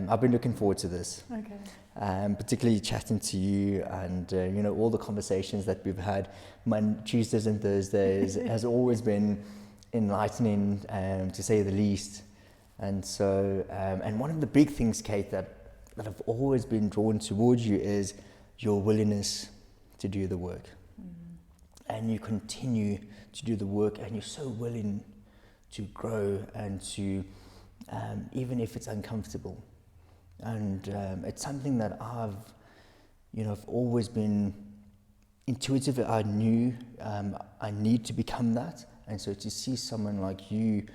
I've been looking forward to this. Okay. Particularly chatting to you and, all the conversations that we've had Tuesdays and Thursdays has always been enlightening, to say the least. And so, and one of the big things, Kate, that I've always been drawn towards you is your willingness to do the work. And you continue to do the work, and you're so willing to grow and to, even if it's uncomfortable. And it's something that I've always been intuitive. I knew I need to become that. And so to see someone like you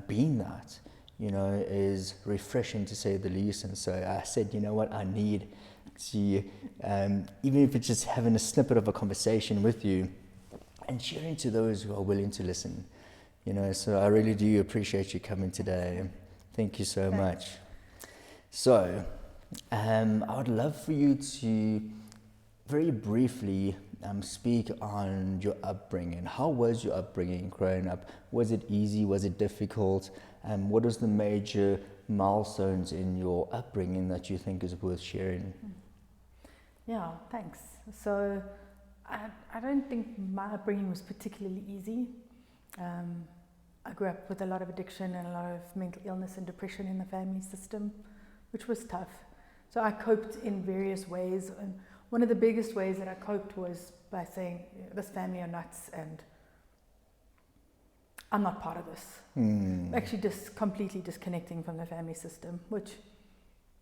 being that, is refreshing, to say the least. And so I said, I need to, even if it's just having a snippet of a conversation with you and sharing to those who are willing to listen, so I really do appreciate you coming today. Thank you so much. So, I would love for you to very briefly speak on your upbringing. How was your upbringing growing up? Was it easy? Was it difficult? What was the major milestones in your upbringing that you think is worth sharing? Yeah, thanks. So I don't think my upbringing was particularly easy. I grew up with a lot of addiction and a lot of mental illness and depression in the family system, which was tough. So I coped in various ways, and one of the biggest ways that I coped was by saying, this family are nuts and I'm not part of this. Actually just completely disconnecting from the family system, which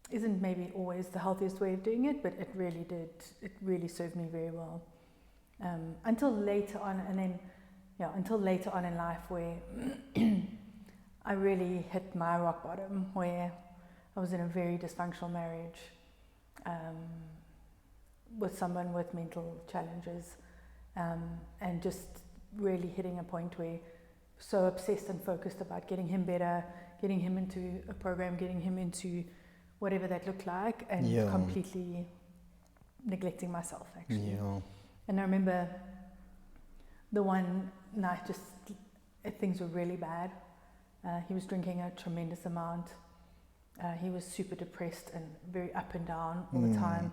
isn't maybe always the healthiest way of doing it, but it really served me very well. Until later on, until later on in life, where I really hit my rock bottom, where I was in a very dysfunctional marriage with someone with mental challenges, and just really hitting a point where so obsessed and focused about getting him better, getting him into a program, getting him into whatever that looked like, and completely neglecting myself, actually. And I remember the one night, things were really bad. He was drinking a tremendous amount. He was super depressed and very up and down all the time.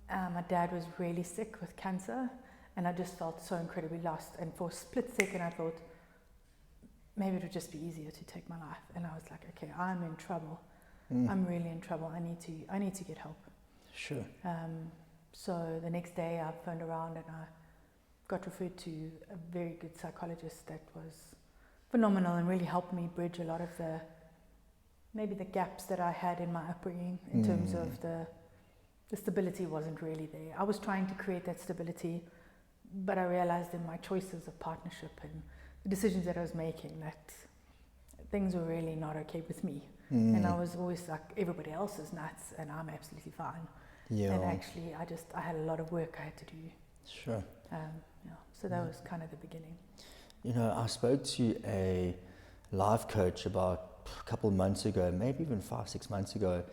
My dad was really sick with cancer, and I just felt so incredibly lost. And for a split second, I thought, maybe it would just be easier to take my life. And I was like, okay, I'm in trouble. I'm really in trouble. I need to get help. Sure. So the next day, I phoned around and I got referred to a very good psychologist that was phenomenal and really helped me bridge a lot of the gaps that I had in my upbringing in terms of the stability wasn't really there. I was trying to create that stability, but I realized in my choices of partnership and the decisions that I was making that things were really not okay with me. And I was always like, everybody else is nuts and I'm absolutely fine. And actually I had a lot of work I had to do. Sure. So that was kind of the beginning. I spoke to a life coach about a couple of months ago, maybe even 5-6 months ago,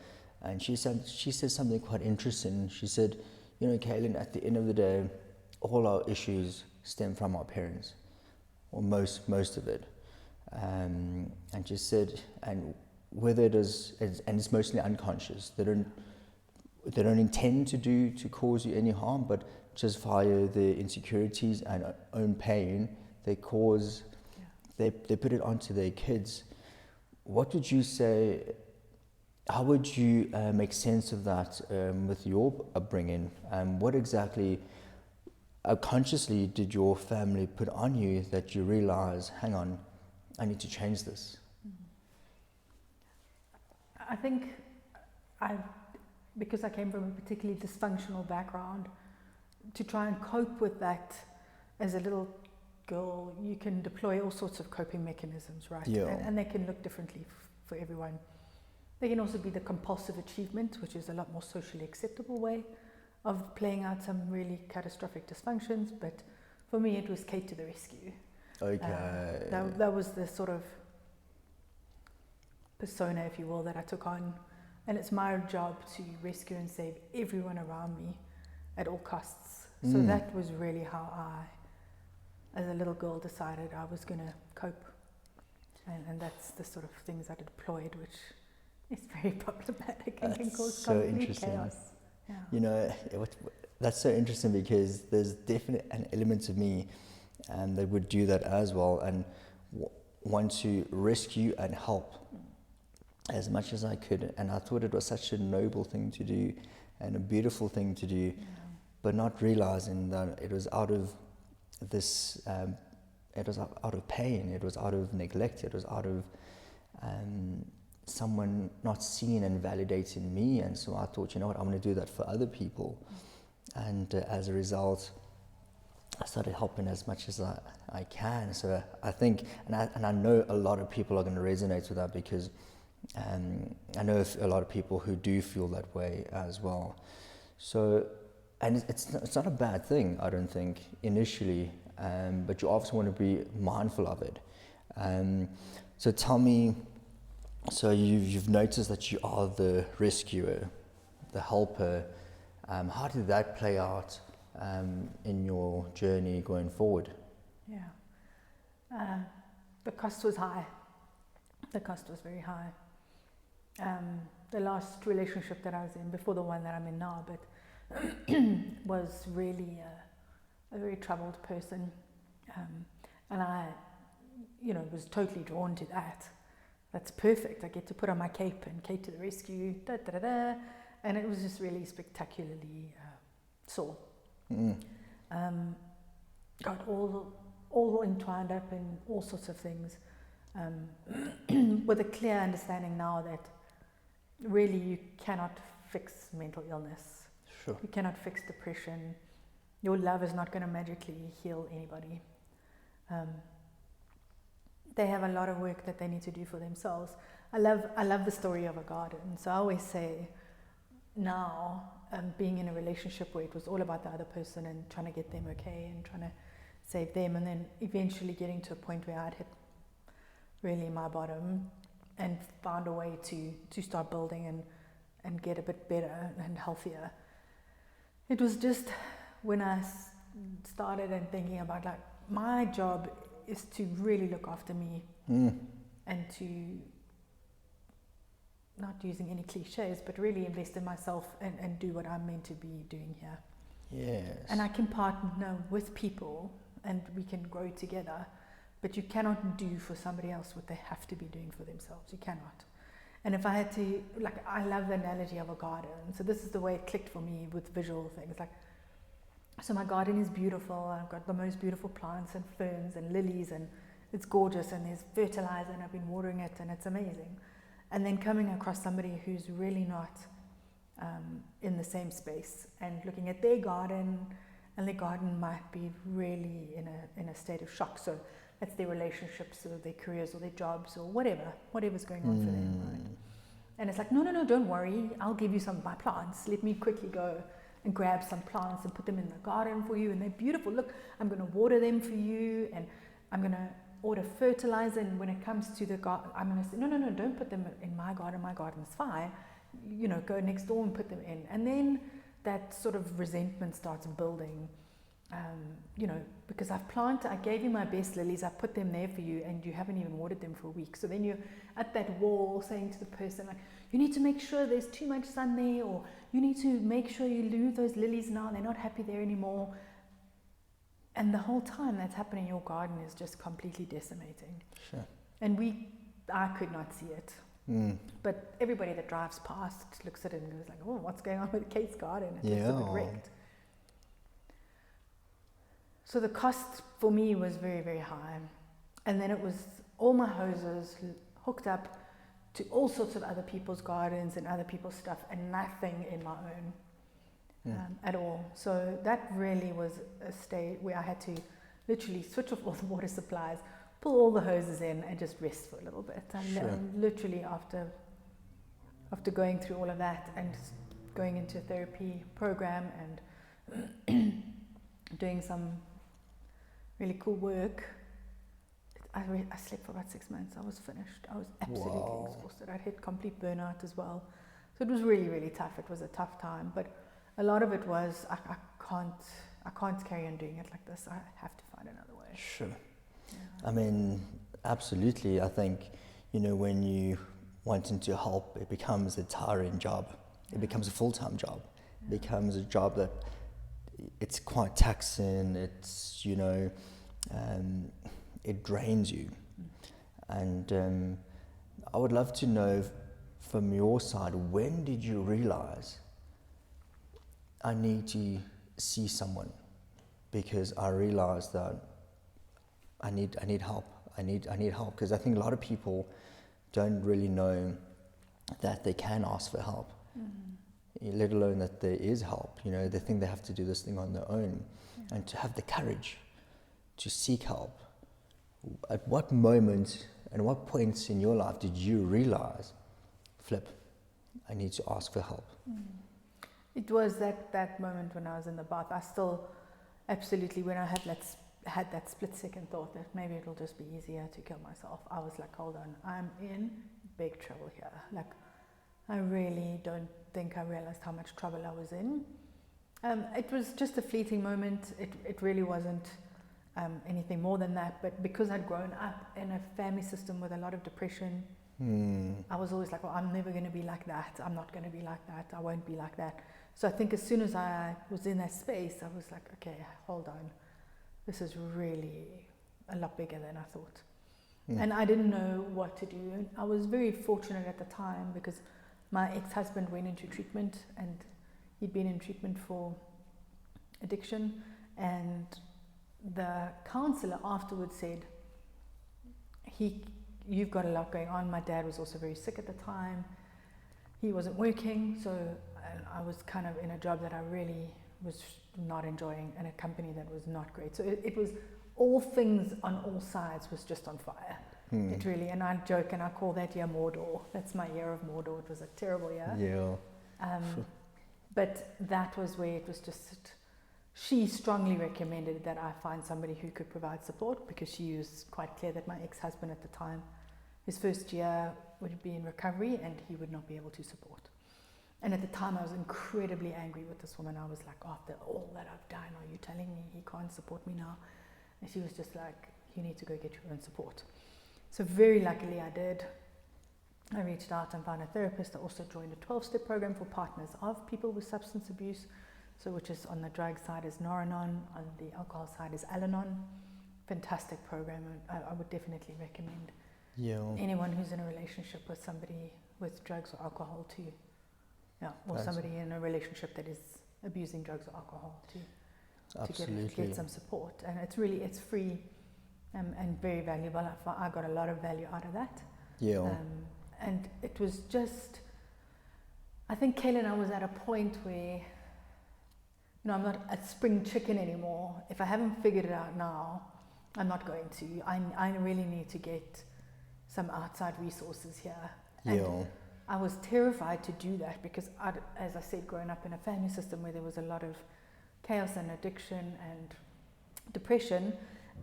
and she said something quite interesting. She said, Kaylin, at the end of the day, all our issues stem from our parents, or most of it. And she said, and whether it is, and it's mostly unconscious, they don't intend to cause you any harm, but just via their insecurities and own pain, they put it onto their kids. What would you say? How would you make sense of that with your upbringing? What exactly, consciously, did your family put on you that you realize, hang on, I need to change this? I think because I came from a particularly dysfunctional background, to try and cope with that as a little girl, you can deploy all sorts of coping mechanisms, right? And they can look differently for everyone. They can also be the compulsive achievement, which is a lot more socially acceptable way of playing out some really catastrophic dysfunctions. But for me, it was Kate to the rescue. Okay. That was the sort of persona, if you will, that I took on. And it's my job to rescue and save everyone around me at all costs. So that was really how I, as a little girl, decided I was going to cope. And that's the sort of things I deployed, which is very problematic and can That's cause so complete interesting. chaos. Yeah. You know, that's so interesting because there's definitely an element of me that would do that as well and want to rescue and help as much as I could. And I thought it was such a noble thing to do and a beautiful thing to do, but not realizing that it was out of this, it was out of pain, it was out of neglect, it was out of someone not seeing and validating me. And so I thought, you know what, I'm going to do that for other people. And as a result, I started helping as much as I can. So I think, and I know a lot of people are going to resonate with that because I know a lot of people who do feel that way as well. So, and it's not a bad thing, I don't think, initially, but you obviously want to be mindful of it. So tell me, so you've noticed that you are the rescuer, the helper. How did that play out in your journey going forward? Yeah. The cost was high. The cost was very high. The last relationship that I was in, before the one that I'm in now, but was really a very troubled person. And I, was totally drawn to that. That's perfect. I get to put on my cape and Kate to the rescue, da da da da. And it was just really spectacularly sore. Got all entwined up in all sorts of things, with a clear understanding now that really you cannot fix mental illness. Sure. You cannot fix depression. Your love is not going to magically heal anybody. They have a lot of work that they need to do for themselves. I love the story of a garden. So I always say now, being in a relationship where it was all about the other person and trying to get them okay and trying to save them, and then eventually getting to a point where I'd hit really my bottom and found a way to start building and get a bit better and healthier. It was just when I started and thinking about, like, my job is to really look after me and to, not using any cliches, but really invest in myself and do what I'm meant to be doing here. Yes. And I can partner with people and we can grow together, but you cannot do for somebody else what they have to be doing for themselves. You cannot. And if I had to, I love the analogy of a garden. So this is the way it clicked for me with visual things. So my garden is beautiful. I've got the most beautiful plants and ferns and lilies, and it's gorgeous, and there's fertilizer, and I've been watering it, and it's amazing. And then coming across somebody who's really not in the same space and looking at their garden, and their garden might be really in a state of shock. So that's their relationships or their careers or their jobs or whatever's going on for them, right? And it's like, no, don't worry, I'll give you some of my plants. Let me quickly go and grab some plants and put them in the garden for you, and they're beautiful. Look, I'm going to water them for you, and I'm going to order fertilizer, and when it comes to the garden, I'm going to say, no, don't put them in my garden's fine. Go next door and put them in. And then that sort of resentment starts building, because I gave you my best lilies, I put them there for you, and you haven't even watered them for a week. So then you're at that wall saying to the person, like, you need to make sure there's too much sun there, or you need to make sure you lose those lilies now, they're not happy there anymore. And the whole time that's happening, your garden is just completely decimating. Sure. And I could not see it. But everybody that drives past looks at it and goes like, oh, what's going on with Kate's garden? It looks a bit wrecked. So the cost for me was very, very high. And then it was all my hoses hooked up to all sorts of other people's gardens and other people's stuff, and nothing in my own at all. So that really was a state where I had to literally switch off all the water supplies, pull all the hoses in, and just rest for a little bit. And literally after going through all of that and going into a therapy program and doing some really cool work, I slept for about 6 months. I was finished. I was absolutely exhausted. I'd hit complete burnout as well. So it was really, really tough. It was a tough time, but a lot of it was I can't carry on doing it like this. I have to find another way. Sure. Yeah. I mean, absolutely. I think, when you wanting to help, it becomes a tiring job. It becomes a full-time job. It becomes a job that it's quite taxing. It's, it drains you. And I would love to know from your side, when did you realize I need to see someone, because I realized that I need help. I need help, because I think a lot of people don't really know that they can ask for help, let alone that there is help. They think they have to do this thing on their own, and to have the courage to seek help. At what moment and what points in your life did you realize, flip, I need to ask for help? It was that moment when I was in the bath. I still, absolutely, when I had that split-second thought that maybe it'll just be easier to kill myself, I was like, hold on, I'm in big trouble here. Like, I really don't think I realized how much trouble I was in. It was just a fleeting moment. It really wasn't anything more than that. But because I'd grown up in a family system with a lot of depression, I was always like, well, I'm never going to be like that. I'm not going to be like that. I won't be like that. So I think as soon as I was in that space, I was like, okay, hold on. This is really a lot bigger than I thought. And I didn't know what to do. And I was very fortunate at the time because my ex-husband went into treatment, and he'd been in treatment for addiction. And the counselor afterwards said, you've got a lot going on. My dad was also very sick at the time. He wasn't working, so I was kind of in a job that I really was not enjoying, and a company that was not great. So it was all things on all sides was just on fire. It really, and I joke and I call that year Mordor. That's my year of Mordor. It was a terrible year. Yeah. But that was where it was just, she strongly recommended that I find somebody who could provide support, because she was quite clear that my ex-husband at the time, his first year would be in recovery and he would not be able to support. And at the time I was incredibly angry with this woman. I was like, after all that I've done, are you telling me he can't support me now? And she was just like, you need to go get your own support. So very luckily I did. I reached out and found a therapist. I also joined a 12-step program for partners of people with substance abuse. So which is on the drug side is Naranon, on the alcohol side is Al-Anon. Fantastic program. I would definitely recommend anyone who's in a relationship with somebody with drugs or alcohol to, or somebody in a relationship that is abusing drugs or alcohol to get some support. And it's free and very valuable. I got a lot of value out of that. And it was just, I think Kayla and I was at a point where, I'm not a spring chicken anymore. If I haven't figured it out now, I'm not going to. I really need to get some outside resources here. And I was terrified to do that because, as I said, growing up in a family system where there was a lot of chaos and addiction and depression,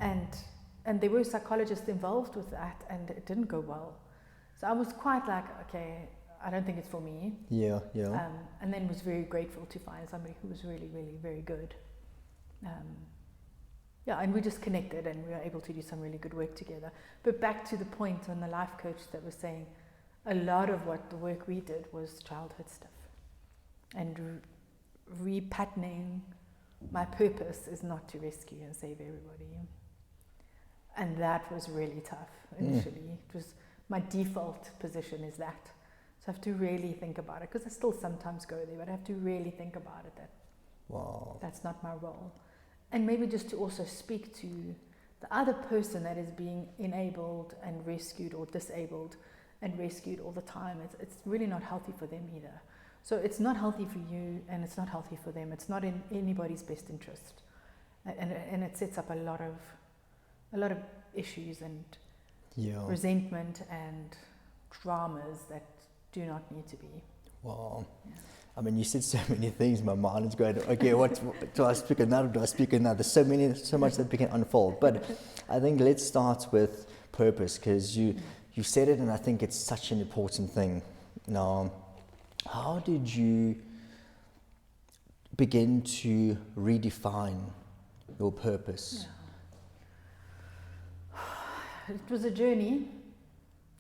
and there were psychologists involved with that, and it didn't go well. So I was quite like, okay, I don't think it's for me. And then was very grateful to find somebody who was really, really very good. And we just connected and we were able to do some really good work together. But back to the point on the life coach that was saying, a lot of what the work we did was childhood stuff. And repatterning my purpose is not to rescue and save everybody. And that was really tough initially. It was my default position is that. So I have to really think about it, because I still sometimes go there, but I have to really think about it, that that's not my role. And maybe just to also speak to the other person that is being enabled and rescued, or disabled and rescued all the time. It's really not healthy for them either. So it's not healthy for you and it's not healthy for them. It's not in anybody's best interest. And it sets up a lot of issues and resentment and dramas that do not need to be. Wow. I mean, you said so many things. My mind is going, okay, what do I speak another? Do I speak another? There's so much that we can unfold. But I think let's start with purpose, because you said it, and I think it's such an important thing. Now, how did you begin to redefine your purpose? It was a journey.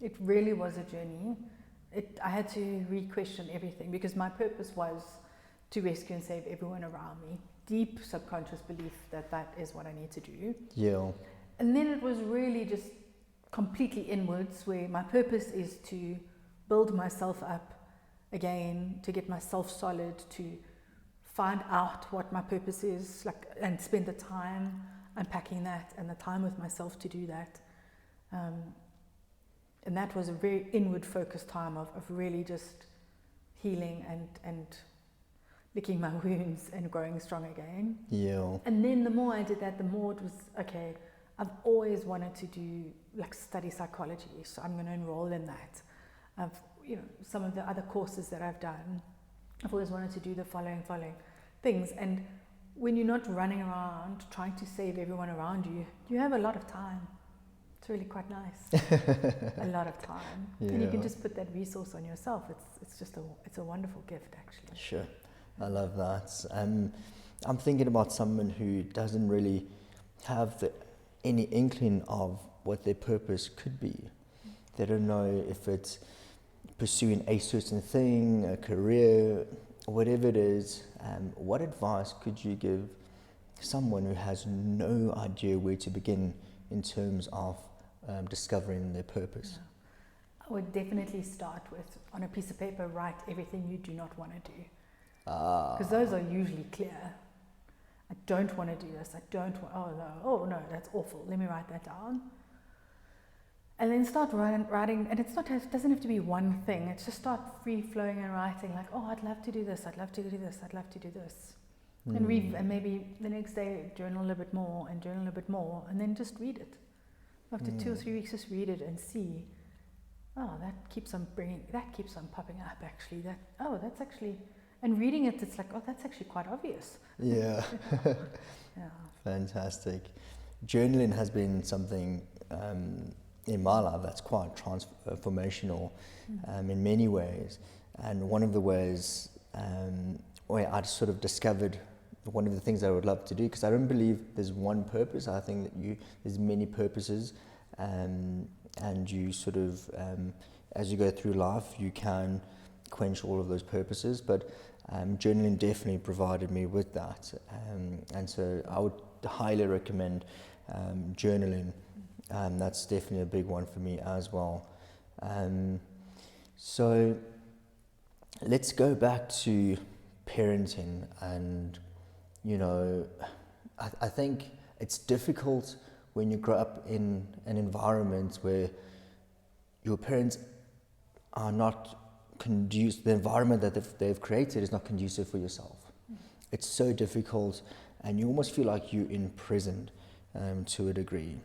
It really was a journey. I had to re-question everything, because my purpose was to rescue and save everyone around me. Deep subconscious belief that is what I need to do. Yeah. And then it was really just completely inwards, where my purpose is to build myself up again, to get myself solid, to find out what my purpose is, like, and spend the time unpacking that and the time with myself to do that. And that was a very inward focused time of really just healing and licking my wounds and growing strong again. Yeah. And then the more I did that, the more it was, okay, I've always wanted to do, like, study psychology, so I'm going to enroll in that. Some of the other courses that I've done, I've always wanted to do the following things. And when you're not running around trying to save everyone around you, you have a lot of time. It's really quite nice. A lot of time. Yeah. And you can just put that resource on yourself. It's a wonderful gift, actually. Sure. I love that. I'm thinking about someone who doesn't really have any inkling of what their purpose could be. They don't know if it's pursuing a certain thing, a career, whatever it is. What advice could you give someone who has no idea where to begin in terms of discovering their purpose? Yeah. I would definitely start with, on a piece of paper, write everything you do not want to do. Because those are usually clear. I don't want to do this. I don't want, oh no, that's awful. Let me write that down. And then start writing, and it doesn't have to be one thing. It's just start free flowing and writing, like, oh, I'd love to do this, I'd love to do this, I'd love to do this. And and maybe the next day journal a bit more, and then just read it. After 2 or 3 weeks, just read it and see, that keeps on popping up, actually. That's actually, and reading it, it's like, that's actually quite obvious. Yeah. Yeah. Fantastic. Journaling has been something in my life that's quite transformational in many ways. And one of the ways where I sort of discovered one of the things I would love to do, because I don't believe there's one purpose. I think that there's many purposes, and you sort of, as you go through life, you can quench all of those purposes. But journaling definitely provided me with that, and so I would highly recommend journaling. That's definitely a big one for me as well. So let's go back to parenting, and I think it's difficult when you grow up in an environment where your parents are not conducive, the environment that they've created is not conducive for yourself. It's so difficult, and you almost feel like you're imprisoned to a degree.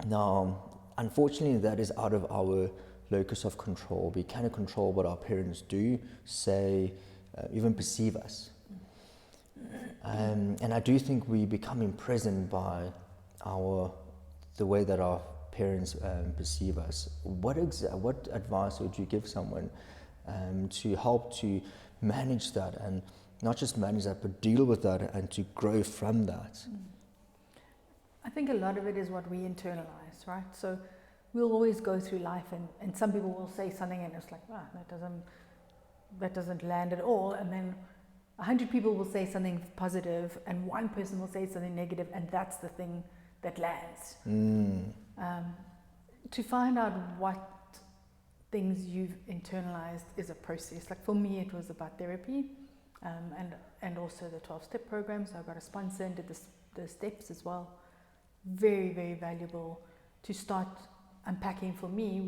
Now, unfortunately, that is out of our locus of control. We cannot control what our parents do, say, even perceive us. And I do think we become imprisoned by the way that our parents perceive us. What advice would you give someone to help to manage that, and not just manage that, but deal with that and to grow from that? I think a lot of it is what we internalize, right? So we'll always go through life, and some people will say something and it's like, that doesn't land at all. And then 100 people will say something positive, and one person will say something negative, and that's the thing that lands. To find out what things you've internalized is a process. Like for me, it was about therapy, and also the 12-step program. So I got a sponsor and did the steps as well. Very, very valuable to start unpacking for me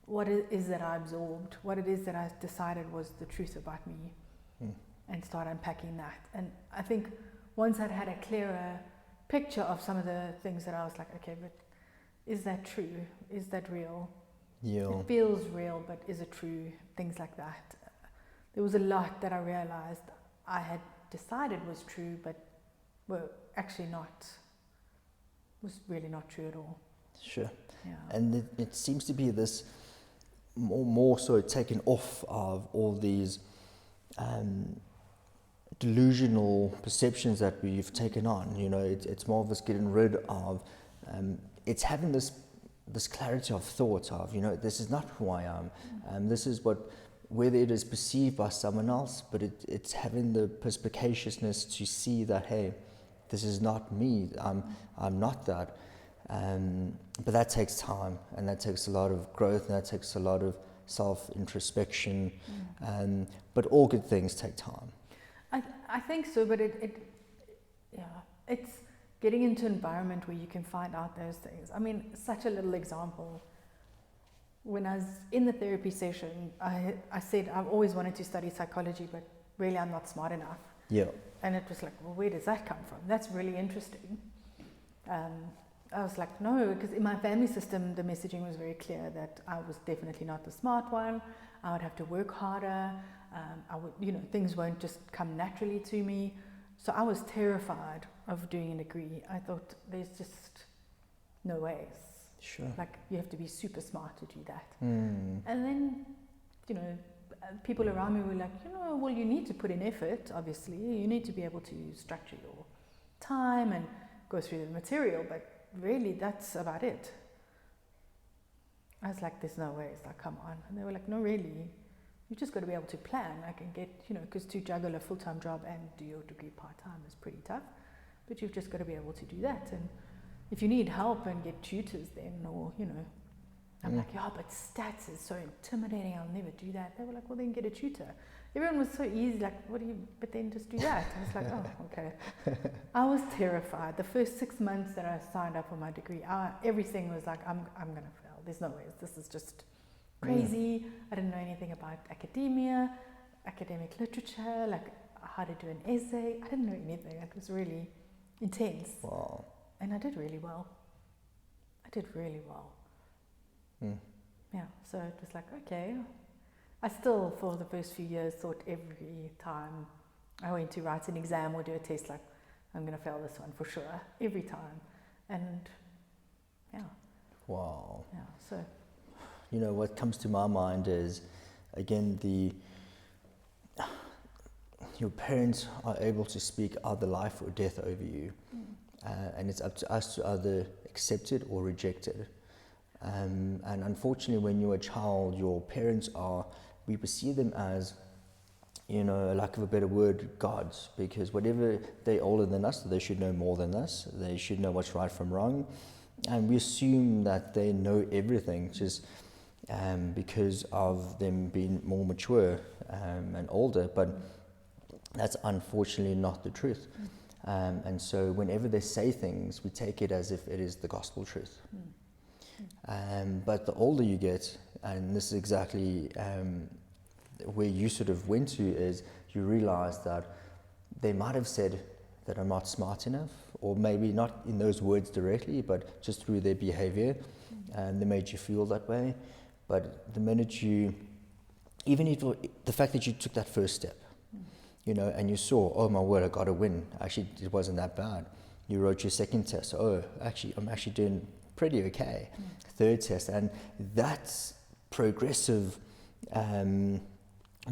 what it is that I absorbed, what it is that I decided was the truth about me, and start unpacking that. And I think once I'd had a clearer picture of some of the things that I was like, okay, but is that true? Is that real? Yeah. It feels real, but is it true? Things like that. There was a lot that I realized I had decided was true, but were actually not, was really not true at all. Sure. Yeah. And it seems to be this more so taken off of all these delusional perceptions that we've taken on. It's more of us getting rid of, it's having this this clarity of thought of, you know, this is not who I am. This is what, whether it is perceived by someone else, but it's having the perspicaciousness to see that, hey, this is not me. I'm not that. But that takes time, and that takes a lot of growth, and that takes a lot of self-introspection. But all good things take time. I think so, but it's getting into an environment where you can find out those things. I mean, such a little example. When I was in the therapy session, I said I've always wanted to study psychology, but really I'm not smart enough. Yeah. And it was like, well, where does that come from? That's really interesting. I was like, no, because in my family system, the messaging was very clear that I was definitely not the smart one. I would have to work harder. I would, you know, things won't just come naturally to me. So I was terrified of doing a degree. I thought there's just no ways. Sure. Like, you have to be super smart to do that. And then, you know, people around me were like, you know, well, you need to put in effort, obviously. You need to be able to structure your time and go through the material, but really that's about it. I was like, there's no way. It's like, come on. And they were like, no, really. You just got to be able to plan. I can get, you know, because to juggle a full-time job and do your degree part-time is pretty tough. But you've just got to be able to do that. And if you need help, and get tutors then, or, you know, I'm like, yeah, but stats is so intimidating. I'll never do that. They were like, well, then get a tutor. Everyone was so easy, like, but then just do that. I was like, oh, okay. I was terrified. The first 6 months that I signed up for my degree, everything was like, I'm going to fail. There's no ways. This is just crazy. I didn't know anything about academia, academic literature, like how to do an essay. I didn't know anything. It was really intense. Wow. And I did really well. Yeah, so it was like, okay. I still, for the first few years, thought every time I went to write an exam or do a test, like, I'm going to fail this one for sure, every time. And yeah. Wow. Yeah, so. You know, what comes to my mind is, again, your parents are able to speak either life or death over you. And it's up to us to either accept it or reject it. And unfortunately, when you're a child, your parents we perceive them as, you know, lack of a better word, gods, because whatever they're older than us, they should know more than us. They should know what's right from wrong. And we assume that they know everything just because of them being more mature and older. But that's unfortunately not the truth. And so whenever they say things, we take it as if it is the gospel truth. But the older you get, and this is exactly where you sort of went to, is you realize that they might have said that I'm not smart enough, or maybe not in those words directly, but just through their behavior, and they made you feel that way. But the minute even if the fact that you took that first step, you know, and you saw, oh my word, I got a win. Actually, it wasn't that bad. You wrote your second test. Oh, actually, I'm actually doing pretty okay. Third test, and that progressive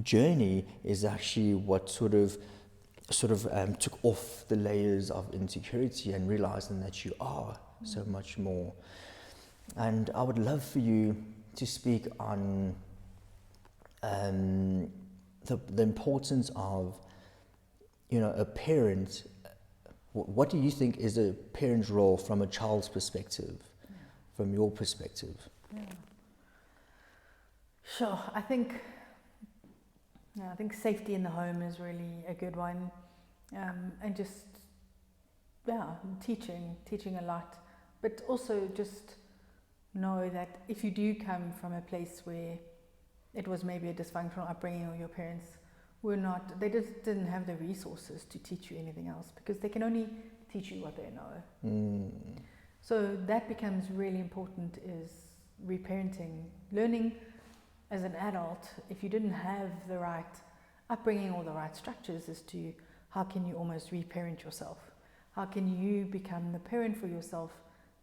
journey is actually what sort of took off the layers of insecurity and realizing that you are so much more. And I would love for you to speak on the importance of, you know, a parent. What do you think is a parent's role from a child's perspective, from your perspective? Yeah. Sure. I think safety in the home is really a good one, and just teaching a lot, but also just know that if you do come from a place where it was maybe a dysfunctional upbringing, or your parents they just didn't have the resources to teach you anything else, because they can only teach you what they know. So that becomes really important, is reparenting, learning as an adult, if you didn't have the right upbringing or the right structures, as to how can you almost reparent yourself? How can you become the parent for yourself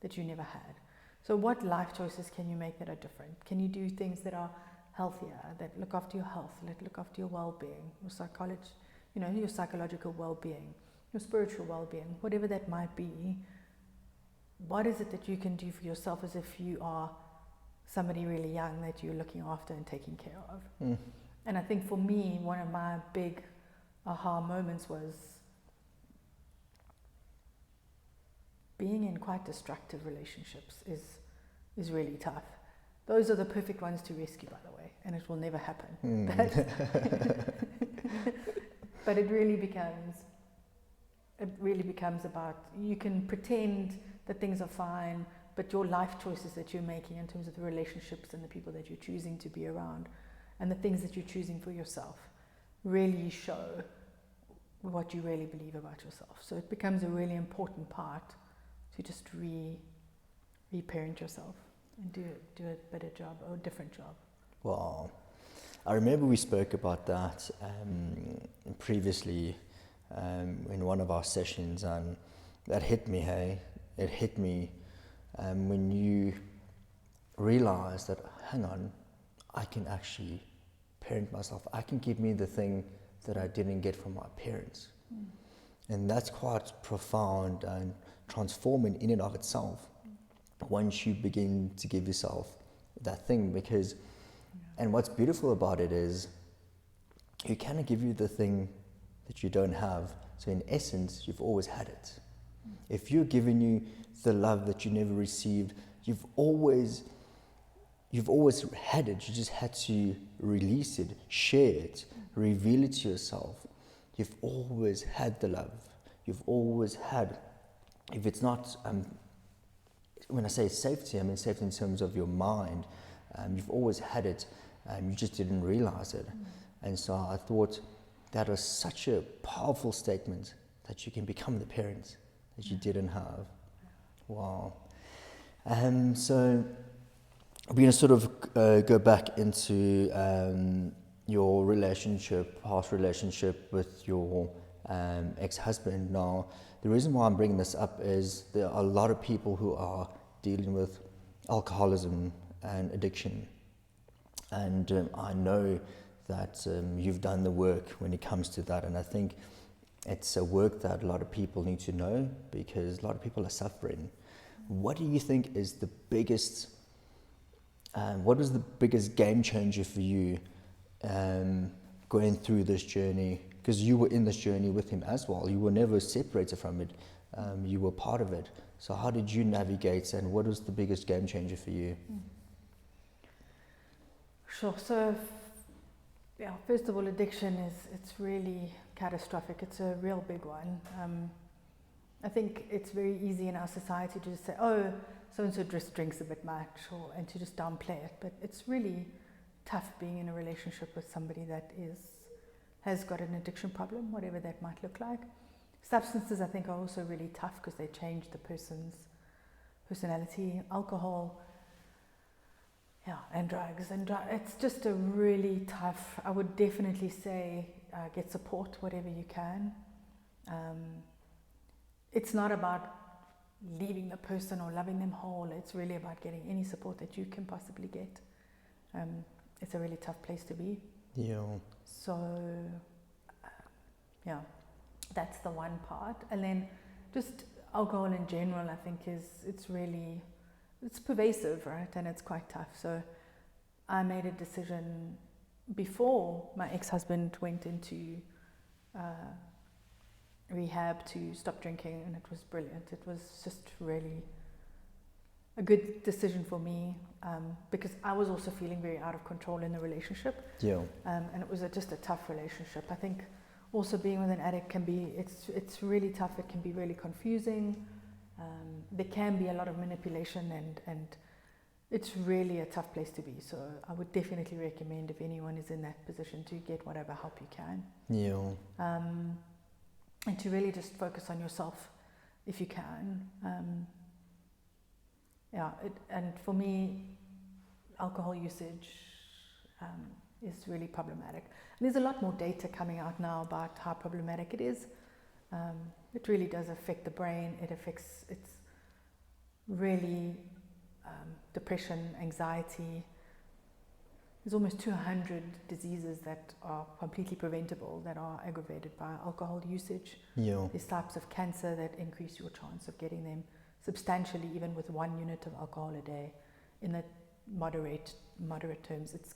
that you never had? So what life choices can you make that are different? Can you do things that are healthier, that look after your health, that look after your well-being, your psychology, you know, your psychological well-being, your spiritual well-being, whatever that might be? what is it that you can do for yourself as if you are somebody really young that you're looking after and taking care of. And I think for me, one of my big aha moments was being in quite destructive relationships is really tough. Those are the perfect ones to rescue, by the way, and it will never happen. But it really becomes about, you can pretend that things are fine, but your life choices that you're making in terms of the relationships and the people that you're choosing to be around and the things that you're choosing for yourself really show what you really believe about yourself. So it becomes a really important part to just reparent yourself and do a better job or a different job. Wow. I remember we spoke about that previously in one of our sessions, and that hit me, hey? It hit me when you realize that, hang on, I can actually parent myself. I can give me the thing that I didn't get from my parents. And that's quite profound and transforming in and of itself once you begin to give yourself that thing. Because, and what's beautiful about it is you cannot give you the thing that you don't have. So in essence, you've always had it. If you're giving you the love that you never received, you've always had it. You just had to release it, share it, reveal it to yourself. You've always had the love. You've always had, if it's not, when I say safety, I mean safety in terms of your mind. You've always had it, you just didn't realize it. And so I thought that was such a powerful statement, that you can become the parent that you didn't have. Wow. So we're going to sort of go back into your relationship, past relationship with your ex-husband. Now, the reason why I'm bringing this up is there are a lot of people who are dealing with alcoholism and addiction. And I know that you've done the work when it comes to that, and I think it's a work that a lot of people need to know, because a lot of people are suffering. What do you think is the biggest, what was the biggest game changer for you going through this journey? Because you were in this journey with him as well. You were never separated from it. You were part of it. So how did you navigate, and what was the biggest game changer for you? Sure. So, yeah, first of all, addiction it's really catastrophic. It's a real big one. I think it's very easy in our society to just say, oh, so-and-so just drinks a bit much, and to just downplay it. But it's really tough being in a relationship with somebody that has got an addiction problem, whatever that might look like. Substances, I think, are also really tough because they change the person's personality. Alcohol, and drugs. It's just a really tough, I would definitely say, get support, whatever you can. It's not about leaving the person or loving them whole. It's really about getting any support that you can possibly get. It's a really tough place to be. Yeah. So, that's the one part. And then just alcohol in general, I think it's pervasive, right? And it's quite tough. So I made a decision before my ex-husband went into rehab to stop drinking, and it was brilliant. It was just really a good decision for me, because I was also feeling very out of control in the relationship. Yeah. And it was just a tough relationship. I think also being with an addict can be, it's really tough. It can be really confusing. There can be a lot of manipulation, and it's really a tough place to be. So I would definitely recommend, if anyone is in that position, to get whatever help you can. Yeah. And to really just focus on yourself if you can. And for me, alcohol usage is really problematic. And there's a lot more data coming out now about how problematic it is. It really does affect the brain. It's really depression, anxiety. There's almost 200 diseases that are completely preventable that are aggravated by alcohol usage. Yeah. There's types of cancer that increase your chance of getting them. substantially, even with 1 unit of alcohol a day. In the moderate terms, it's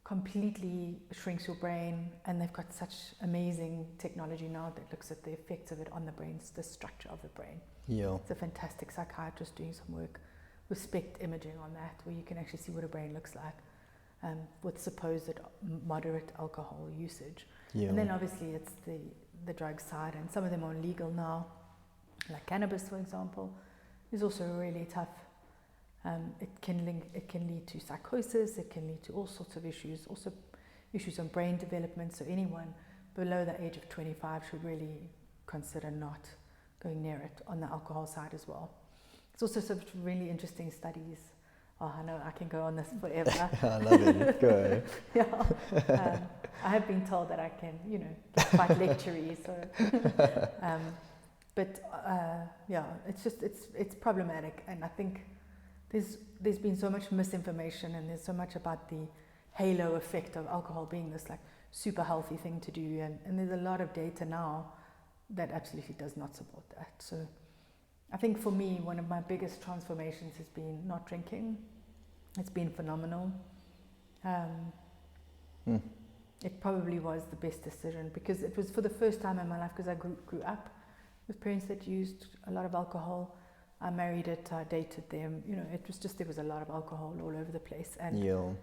completely shrinks your brain, and they've got such amazing technology now that looks at the effects of it on the brain, the structure of the brain. Yeah. It's a fantastic psychiatrist doing some work with SPECT imaging on that, where you can actually see what a brain looks like with supposed moderate alcohol usage. Yeah. And then obviously it's the drug side, and some of them are legal now, like cannabis, for example, is also really tough. It can lead to psychosis, it can lead to all sorts of issues, also issues on brain development. So anyone below the age of 25 should really consider not going near it on the alcohol side as well. It's also some really interesting studies. Oh, I know I can go on this forever. I love it. Go. Yeah. I have been told that I can, get quite lectury. So, yeah, it's problematic, and I think there's been so much misinformation, and there's so much about the halo effect of alcohol being this like super healthy thing to do, and there's a lot of data now that absolutely does not support that. So I think for me, one of my biggest transformations has been not drinking. It's been phenomenal. It probably was the best decision, because it was for the first time in my life, because I grew up with parents that used a lot of alcohol. I married it, I dated them, it was just, there was a lot of alcohol all over the place. And Yeah.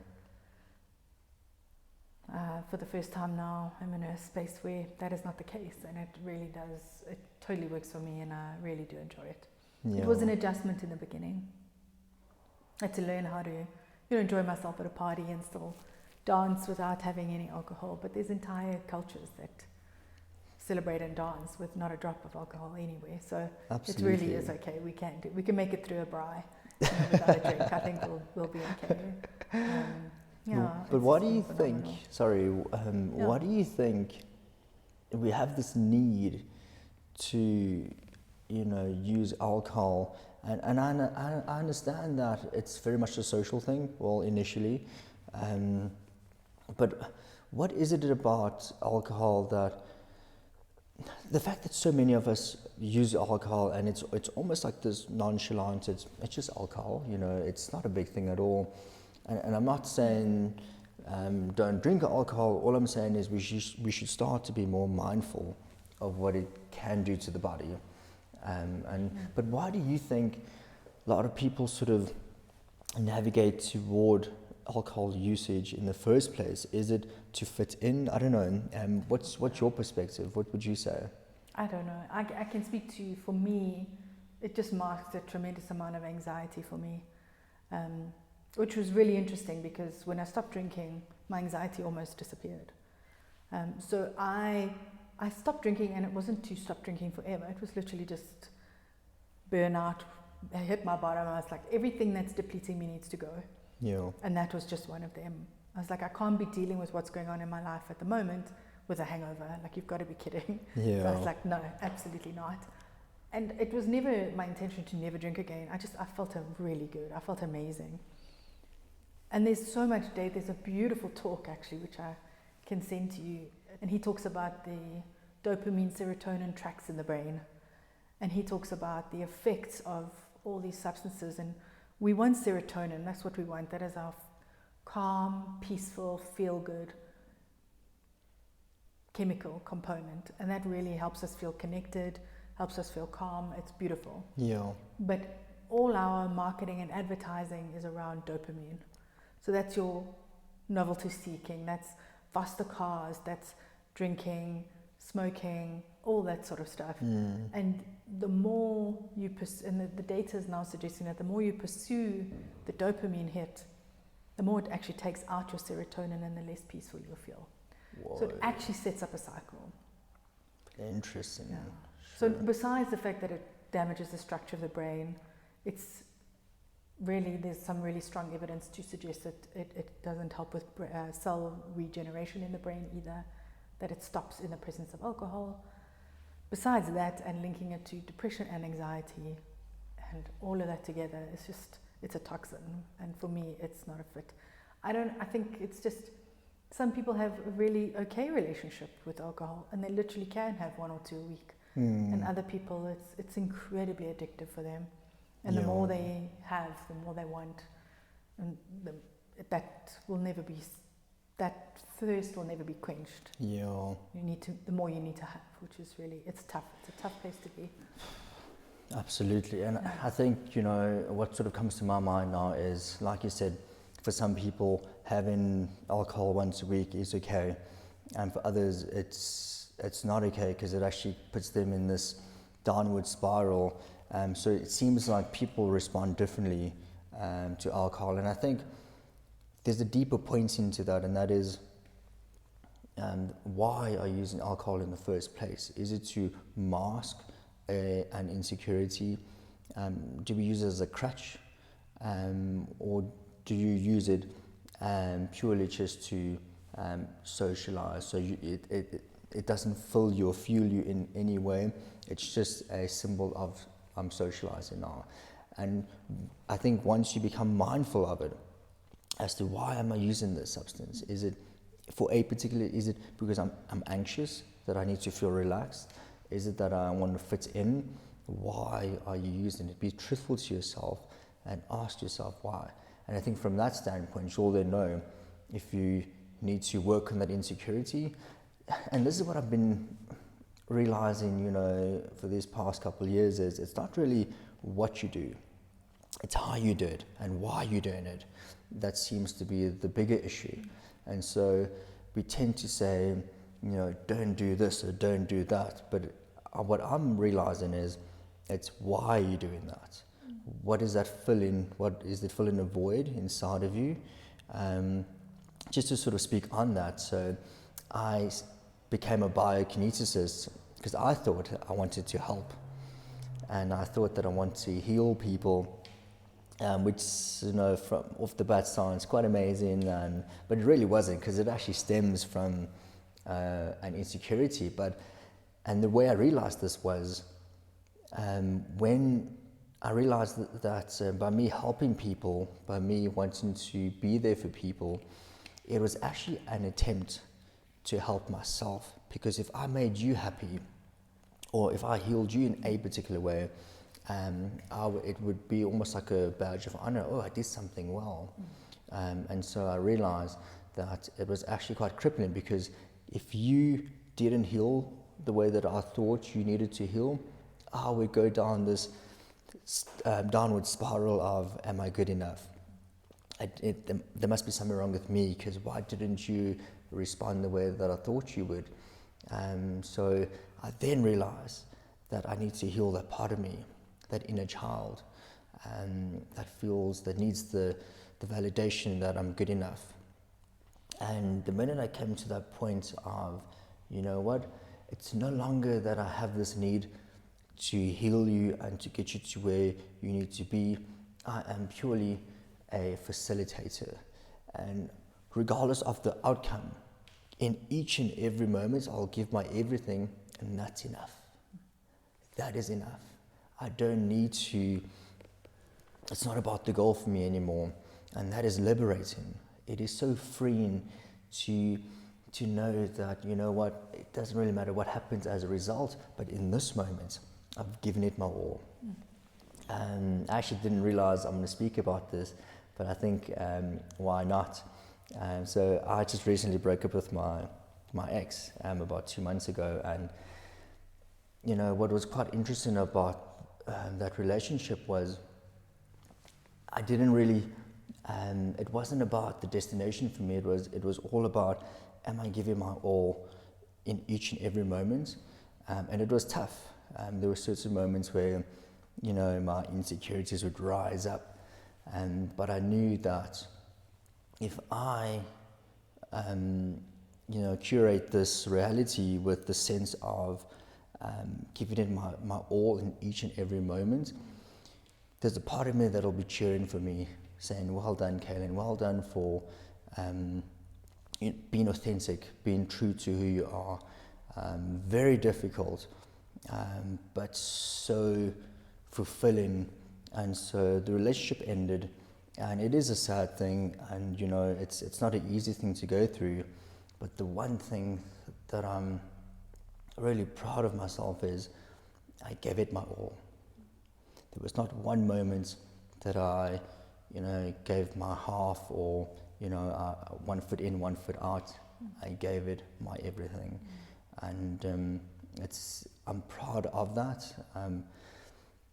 For the first time now, I'm in a space where that is not the case, and it really does, it totally works for me, and I really do enjoy it. Yeah. It was an adjustment in the beginning. I had to learn how to enjoy myself at a party and still dance without having any alcohol, but there's entire cultures that celebrate and dance with not a drop of alcohol anywhere. So Absolutely. It really is okay. We can make it through a braai without a drink. I think we'll be okay. Yeah. But what do you phenomenal. think? Sorry. What do you think? We have this need to, use alcohol, and I understand that it's very much a social thing. Well, initially, but what is it about alcohol that? The fact that so many of us use alcohol, and it's almost like this nonchalant, it's just alcohol, it's not a big thing at all. And I'm not saying don't drink alcohol. All I'm saying is we should start to be more mindful of what it can do to the body. But why do you think a lot of people sort of navigate toward alcohol usage in the first place? Is it to fit in? I don't know. What's your perspective? What would you say? I don't know. I can speak to, for me, it just marked a tremendous amount of anxiety for me, which was really interesting, because when I stopped drinking, my anxiety almost disappeared. So I stopped drinking, and it wasn't to stop drinking forever. It was literally just burnout. I hit my bottom. I was like, everything that's depleting me needs to go. Yeah. And that was just one of them. I was like, I can't be dealing with what's going on in my life at the moment with a hangover. Like, you've got to be kidding. Yeah. So I was like, no, absolutely not. And it was never my intention to never drink again. I felt really good. I felt amazing. And there's so much data. There's a beautiful talk, actually, which I can send to you. And he talks about the dopamine, serotonin tracks in the brain. And he talks about the effects of all these substances. And we want serotonin. That's what we want. That is our calm, peaceful, feel-good chemical component. And that really helps us feel connected, helps us feel calm. It's beautiful. Yeah. But all our marketing and advertising is around dopamine. So that's your novelty seeking, that's faster cars, that's drinking, smoking, all that sort of stuff. And the more you and the data is now suggesting that the more you pursue the dopamine hit, the more it actually takes out your serotonin, and the less peaceful you'll feel. Whoa. So it actually sets up a cycle. Interesting. Yeah. Sure. So besides the fact that it damages the structure of the brain, it's really, there's some really strong evidence to suggest that it doesn't help with cell regeneration in the brain either, that it stops in the presence of alcohol. Besides that, and linking it to depression and anxiety and all of that together, it's a toxin. And for me, it's not a fit. I think it's just, some people have a really okay relationship with alcohol, and they literally can have 1 or 2 a week. And other people, it's incredibly addictive for them. And the more they have, the more they want. And that thirst will never be quenched. Yeah. The more you need to have, which is really, it's tough. It's a tough place to be. Absolutely. And I think, what sort of comes to my mind now is, like you said, for some people, having alcohol once a week is okay. And for others, it's not okay, because it actually puts them in this downward spiral. So it seems like people respond differently to alcohol. And I think there's a deeper point into that, and that is, why are you using alcohol in the first place? Is it to mask an insecurity? Do we use it as a crutch? Or do you use it purely just to socialize? So it doesn't fill you or fuel you in any way. It's just a symbol of I'm socializing now. And I think once you become mindful of it, as to why am I using this substance? Is it for a particular, is it because I'm anxious, that I need to feel relaxed? Is it that I want to fit in? Why are you using it? Be truthful to yourself and ask yourself why. And I think from that standpoint, you'll then know if you need to work on that insecurity. And this is what I've been realizing, for these past couple of years, is it's not really what you do, it's how you do it and why you're doing it. That seems to be the bigger issue. And so we tend to say, don't do this or don't do that. But what I'm realizing is, it's why you're doing that. What is that filling? What is it filling a void inside of you? Just to sort of speak on that. So I became a biokineticist because I thought I wanted to help. And I thought that I want to heal people. Which, from off the bat sounds quite amazing, but it really wasn't, because it actually stems from an insecurity. And the way I realized this was when I realized that by me helping people, by me wanting to be there for people, it was actually an attempt to help myself. Because if I made you happy, or if I healed you in a particular way, it would be almost like a badge of honor. Oh, I did something well. And so I realized that it was actually quite crippling, because if you didn't heal the way that I thought you needed to heal, I would go down this downward spiral of, am I good enough? There must be something wrong with me, because why didn't you respond the way that I thought you would? So I then realized that I need to heal that part of me, that inner child, that needs the validation that I'm good enough. And the minute I came to that point of, it's no longer that I have this need to heal you and to get you to where you need to be. I am purely a facilitator. And regardless of the outcome, in each and every moment, I'll give my everything, and that's enough. That is enough. I don't need to, it's not about the goal for me anymore. And that is liberating. It is so freeing to know that, it doesn't really matter what happens as a result, but in this moment, I've given it my all. I actually didn't realize I'm going to speak about this, but I think, why not? So I just recently broke up with my ex about 2 months ago, and what was quite interesting about that relationship was I didn't really, it wasn't about the destination for me. It was all about, am I giving my all in each and every moment? And it was tough. There were certain moments where, my insecurities would rise up. But I knew that if I, curate this reality with the sense of giving it my all in each and every moment, there's a part of me that'll be cheering for me, saying, well done, Kaylin, well done for being authentic, being true to who you are. Very difficult, but so fulfilling. And so the relationship ended, and it is a sad thing, and it's not an easy thing to go through. But the one thing that I'm really proud of myself is I gave it my all. There was not one moment that I, gave my half or, one foot in, 1 foot out. I gave it my everything. And I'm proud of that.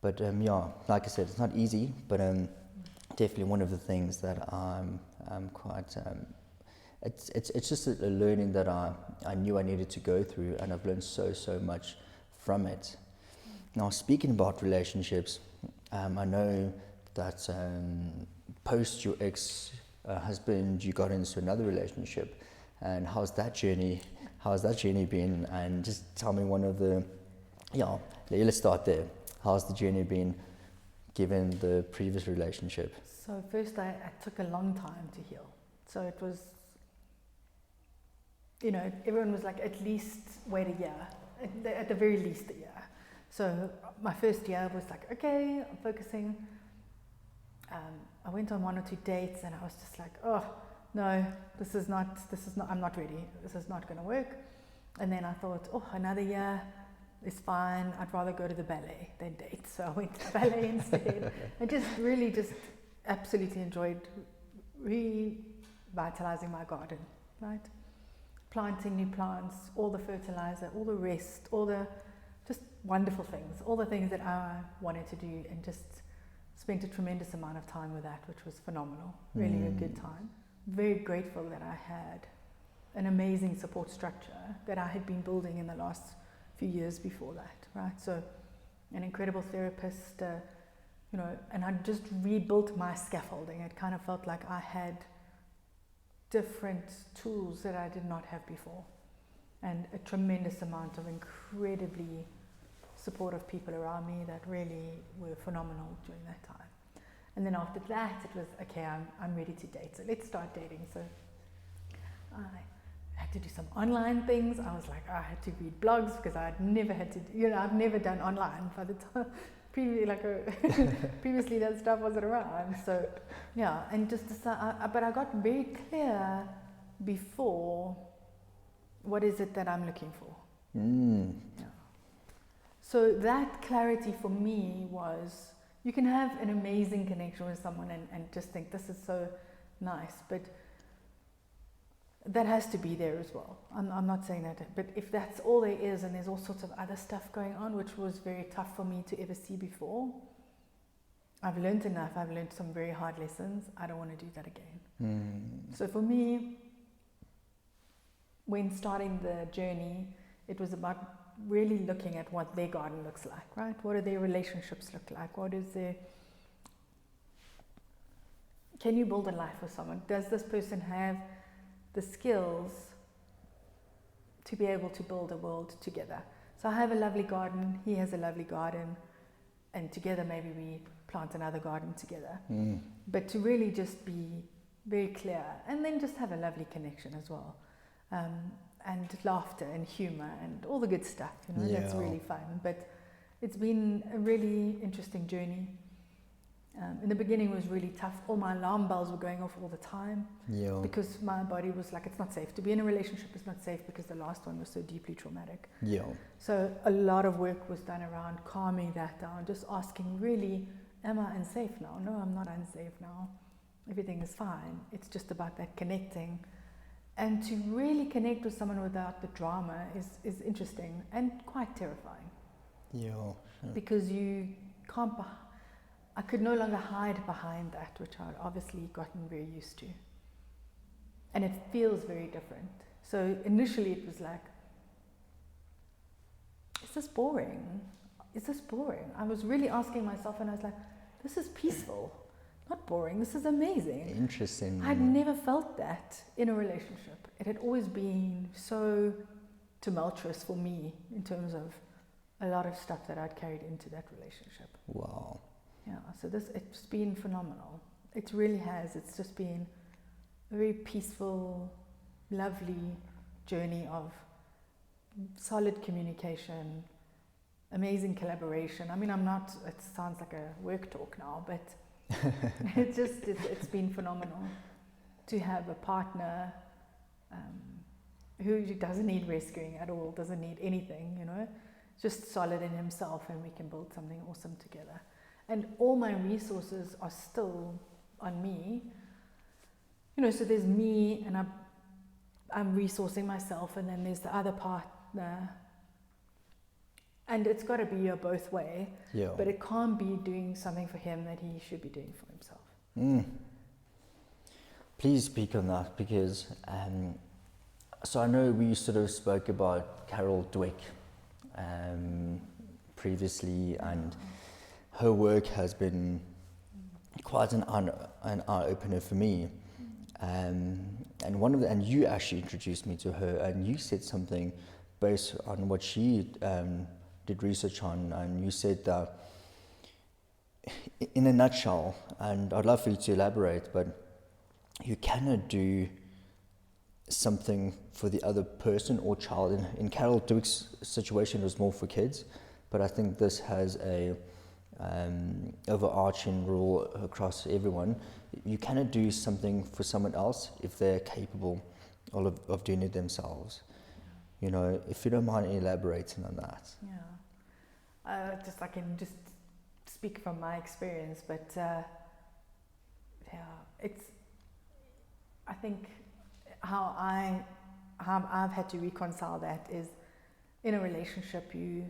But like I said, it's not easy, but definitely one of the things that I'm quite, it's just a learning that I knew I needed to go through, and I've learned so much from it. Now, speaking about relationships, I know that post your ex-husband, you got into another relationship, and how's that journey been? And just tell me let's start there. How's the journey been given the previous relationship? So first I took a long time to heal. So it was, everyone was like, at least wait a year, at the very least a year. So my first year was like, okay, I'm focusing. I went on 1 or 2 dates and I was just like, oh no, I'm not ready. This is not going to work. And then I thought, another year is fine. I'd rather go to the ballet than date. So I went to the ballet instead. I just absolutely enjoyed revitalizing my garden, right? Planting new plants, all the fertilizer, all the rest, all the just wonderful things, all the things that I wanted to do, and just spent a tremendous amount of time with that, which was phenomenal. Really a good time. Very grateful that I had an amazing support structure that I had been building in the last few years before that, right? So an incredible therapist, and I just rebuilt my scaffolding. It kind of felt like I had different tools that I did not have before, and a tremendous amount of incredibly supportive people around me that really were phenomenal during that time. And then after that, it was, okay, I'm ready to date, so let's start dating. So I had to do some online things. I was like, I had to read blogs because I'd never had to, I've never done online by the time, previously that stuff wasn't around. So yeah, and just decide, but I got very clear before, what is it that I'm looking for? Yeah. So that clarity for me was, you can have an amazing connection with someone and just think this is so nice, but that has to be there as well. I'm not saying that, but if that's all there is and there's all sorts of other stuff going on, which was very tough for me to ever see before, I've learned enough. I've learned some very hard lessons. I don't want to do that again. So for me, when starting the journey, it was about really looking at what their garden looks like, right? What do their relationships look like? Can you build a life with someone? Does this person have the skills to be able to build a world together? So I have a lovely garden, he has a lovely garden, and together maybe we plant another garden together. But to really just be very clear, and then just have a lovely connection as well. And laughter and humor and all the good stuff, that's really fun. But it's been a really interesting journey. In the beginning it was really tough. All my alarm bells were going off all the time because my body was like, it's not safe. To be in a relationship is not safe because the last one was so deeply traumatic. So a lot of work was done around calming that down, just asking really, am I unsafe now? No, I'm not unsafe now. Everything is fine. It's just about that connecting. And to really connect with someone without the drama is interesting and quite terrifying. Because you can't, I could no longer hide behind that, which I'd obviously gotten very used to. And it feels very different. So initially it was like, is this boring? Is this boring? I was really asking myself, and I was like, this is peaceful. Not boring, this is amazing. Interesting. I'd never felt that in a relationship. It had always been so tumultuous for me in terms of a lot of stuff that I'd carried into that relationship. Wow. Yeah, so it's been phenomenal. It really has. It's just been a very peaceful, lovely journey of solid communication, amazing collaboration. I mean, it sounds like a work talk now, but it's been phenomenal to have a partner who doesn't need rescuing at all, doesn't need anything, you know, just solid in himself, and we can build something awesome together. And all my resources are still on me, you know, so there's me, and I'm resourcing myself, and then there's the other partner, and it's got to be a both way, but it can't be doing something for him that he should be doing for himself. Please speak on that, because so I know we sort of spoke about Carol Dweck previously, and her work has been quite an eye-opener for me. And you actually introduced me to her, and you said something based on what she did research on, and you said that, in a nutshell, and I'd love for you to elaborate, but you cannot do something for the other person or child. In Carol Dweck's situation, it was more for kids, but I think this has a overarching rule across everyone. You cannot do something for someone else if they're capable of doing it themselves. You know, if you don't mind elaborating on that. I can just speak from my experience, but I think how I've had to reconcile that is, in a relationship, you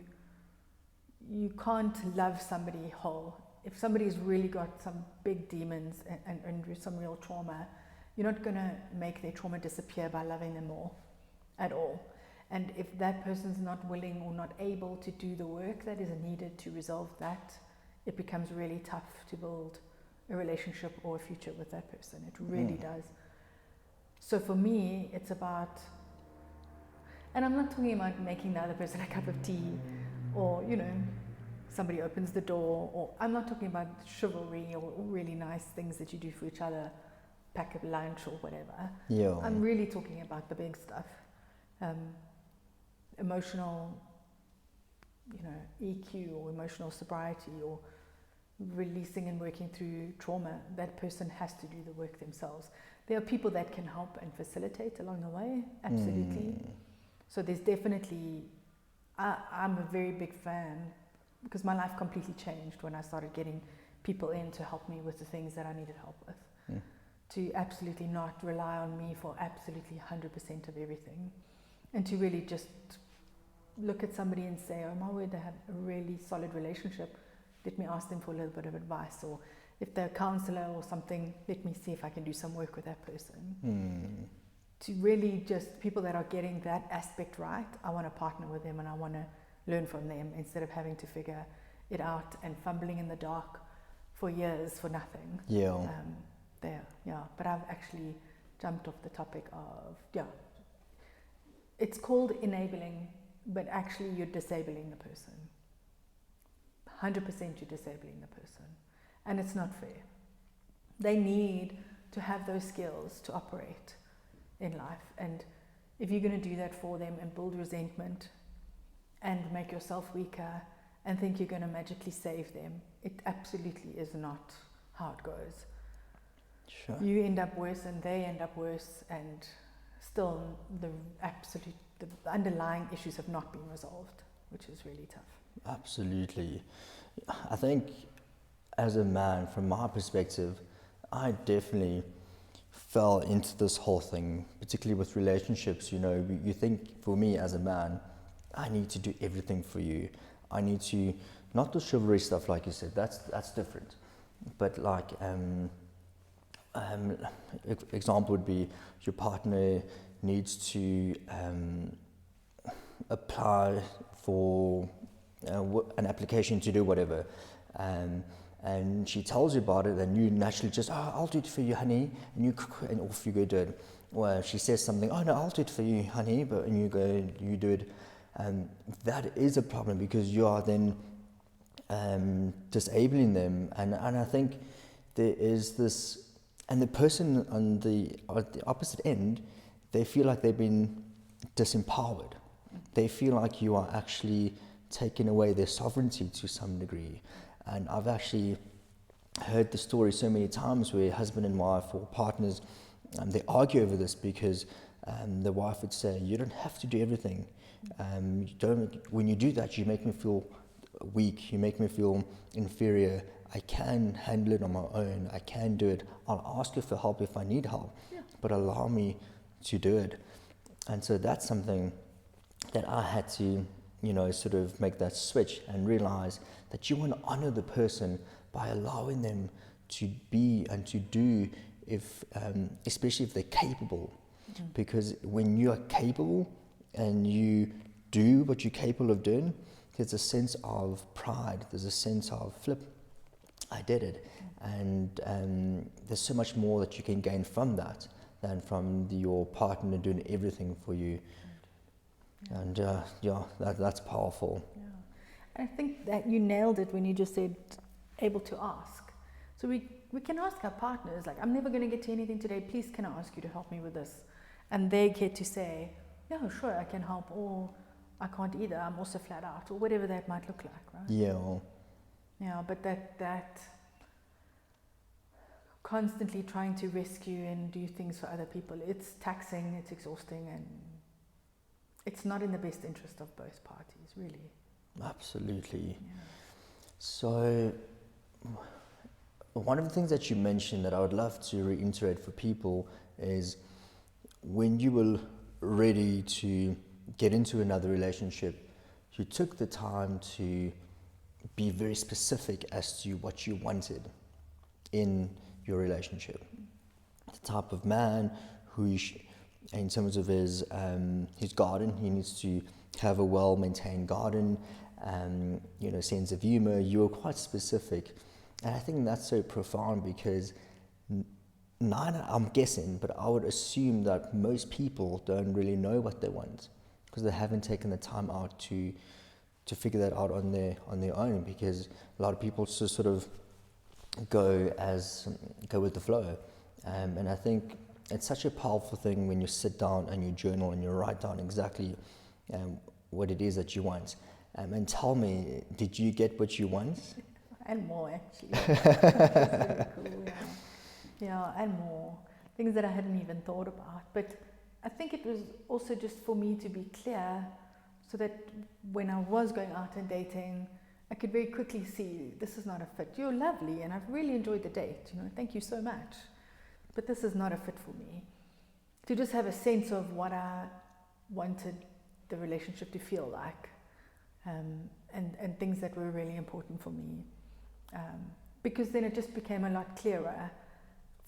can't love somebody whole. If somebody's really got some big demons and some real trauma, you're not going to make their trauma disappear by loving them more at all. And if that person's not willing or not able to do the work that is needed to resolve that, it becomes really tough to build a relationship or a future with that person. It really does. So for me, it's about, and I'm not talking about making the other person a cup of tea, or, you know, somebody opens the door, or I'm not talking about chivalry or really nice things that you do for each other, pack of lunch or whatever. I'm really talking about the big stuff. Emotional, you know, EQ or emotional sobriety, or releasing and working through trauma. That person has to do the work themselves. There are people that can help and facilitate along the way, absolutely. So there's definitely, I'm a very big fan, because my life completely changed when I started getting people in to help me with the things that I needed help with. To absolutely not rely on me for absolutely 100% of everything, and to really just look at somebody and say, oh my word, they have a really solid relationship, let me ask them for a little bit of advice, or if they're a counselor or something, let me see if I can do some work with that person. To really just, people that are getting that aspect right, I want to partner with them and I want to learn from them, instead of having to figure it out and fumbling in the dark for years for nothing. But I've actually jumped off the topic of, it's called enabling, but actually you're disabling the person. 100% you're disabling the person. And it's not fair. They need to have those skills to operate in life. And if you're going to do that for them and build resentment and make yourself weaker and think you're going to magically save them, it absolutely is not how it goes. Sure. You end up worse and they end up worse, and still the underlying issues have not been resolved, which is really tough. Absolutely. I think, as a man, from my perspective, I definitely fell into this whole thing, particularly with relationships. You know, you think, for me as a man, I need to do everything for you. I need to, not the chivalry stuff like you said, that's different. But like, example would be, your partner needs to apply for an application to do whatever, and she tells you about it, and you naturally just, I'll do it for you, honey, and off you go do it. Well, she says something, no, I'll do it for you, honey, and you go, you do it, and that is a problem, because you are then disabling them, and I think there is this, and the person on the opposite end, they feel like they've been disempowered. They feel like you are actually taking away their sovereignty to some degree. And I've actually heard the story so many times where husband and wife or partners, they argue over this, because The wife would say, you don't have to do everything. When you do that, you make me feel weak, you make me feel inferior. I can handle it on my own, I can do it. I'll ask you for help if I need help, but allow me to do it. And so that's something that I had to, sort of make that switch and realize that you want to honor the person by allowing them to be and to do, especially if they're capable. Because when you are capable and you do what you're capable of doing, there's a sense of pride, there's a sense of I did it. And there's so much more that you can gain from that than from your partner doing everything for you. And that's powerful. Yeah. And I think that you nailed it when you just said able to ask. So we can ask our partners, like, I'm never going to get to anything today, please can I ask you to help me with this? And they get to say, yeah, sure, I can help, or I can't either, I'm also flat out, or whatever that might look like, right? Yeah, but that constantly trying to rescue and do things for other people, it's taxing, it's exhausting, and it's not in the best interest of both parties, really. Absolutely. Yeah. So one of the things that you mentioned that I would love to reiterate for people is when you were ready to get into another relationship, you took the time to be very specific as to what you wanted in your relationship. The type of man who, in terms of his garden, he needs to have a well-maintained garden, sense of humor. You were quite specific. And I think that's so profound because I'm guessing, but I would assume that most people don't really know what they want because they haven't taken the time out to figure that out on their own, because a lot of people just sort of go with the flow. And I think it's such a powerful thing when you sit down and you journal and you write down exactly what it is that you want. And tell me, did you get what you want? And more, actually. That's really cool, yeah, and more. Things that I hadn't even thought about. But I think it was also just for me to be clear so that when I was going out and dating, I could very quickly see, this is not a fit. You're lovely and I've really enjoyed the date, thank you so much. But this is not a fit for me. To just have a sense of what I wanted the relationship to feel like, and things that were really important for me. Because then it just became a lot clearer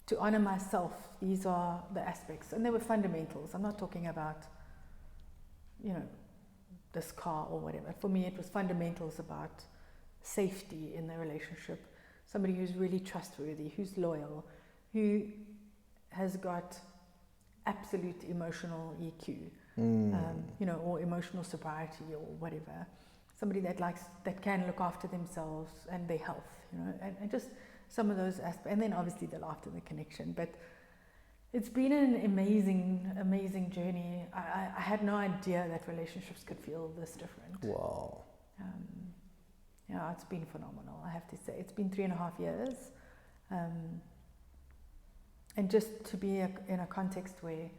to honor myself. These are the aspects, and they were fundamentals. I'm not talking about, this car or whatever. For me, it was fundamentals about safety in the relationship. Somebody who's really trustworthy, who's loyal, who has got absolute emotional EQ, or emotional sobriety or whatever. Somebody that can look after themselves and their health, and just some of those aspects. And then obviously the laughter, the connection. But it's been an amazing, amazing journey. I had no idea that relationships could feel this different. Wow. It's been phenomenal, I have to say. It's been 3.5 years. And just to be in a context where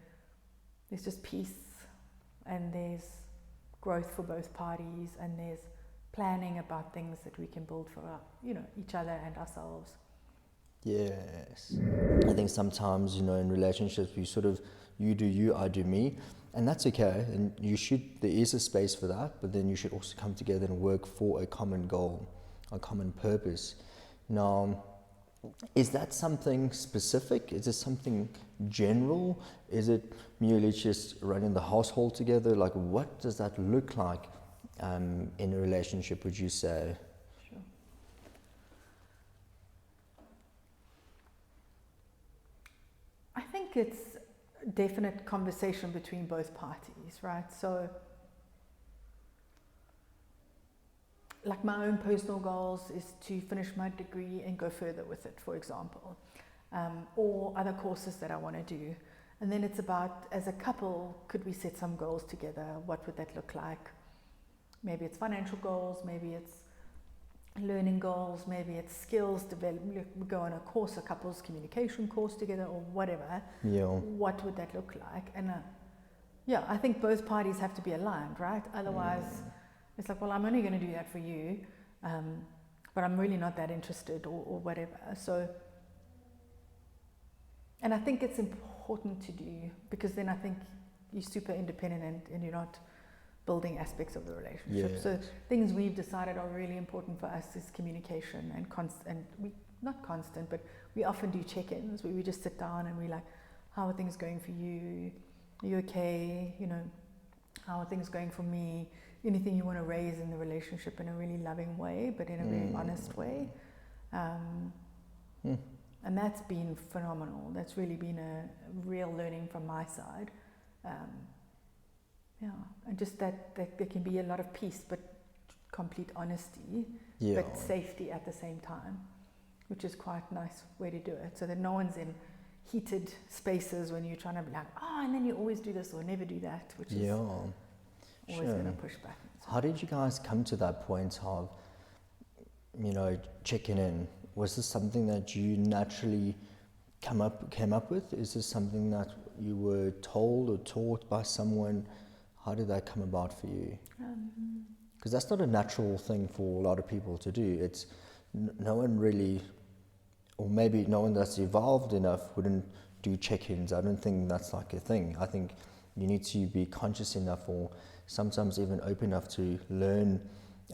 there's just peace and there's growth for both parties and there's planning about things that we can build for each other and ourselves. Yes. I think sometimes, in relationships, you do you, I do me, and that's okay. And there is a space for that, but then you should also come together and work for a common goal, a common purpose. Now, is that something specific? Is it something general? Is it merely just running the household together? Like, what does that look like in a relationship, would you say? Sure. I think it's definite conversation between both parties, right? So, like my own personal goals is to finish my degree and go further with it, for example, or other courses that I want to do. And then it's about, as a couple, could we set some goals together? What would that look like? Maybe it's financial goals, maybe it's learning goals, maybe it's skills development. We go on a course, a couples communication course together, or whatever. Yeah. What would that look like? And Yeah, I think both parties have to be aligned, right? Otherwise, it's like, well, I'm only going to do that for you, but I'm really not that interested, or whatever. So, and I think it's important to do, because then I think you're super independent and you're not building aspects of the relationship. Yes. So things we've decided are really important for us is communication and we, not constant, but we often do check-ins where we just sit down and we're like, how are things going for you? Are you okay? You know, how are things going for me? Anything you want to raise in the relationship in a really loving way, but in a very honest way. And that's been phenomenal. That's really been a real learning from my side. Yeah, and just that there can be a lot of peace, but complete honesty, but safety at the same time, which is quite a nice way to do it. So that no one's in heated spaces when you're trying to be like, oh, and then you always do this or never do that, which is always going to push back. How did you guys come to that point of, you know, checking in? Was this something that you naturally came up with? Is this something that you were told or taught by someone? How did that come about for you? Because that's not a natural thing for a lot of people to do. It's no one really, or maybe no one that's evolved enough wouldn't do check-ins. I don't think that's like a thing. I think you need to be conscious enough, or sometimes even open enough to learn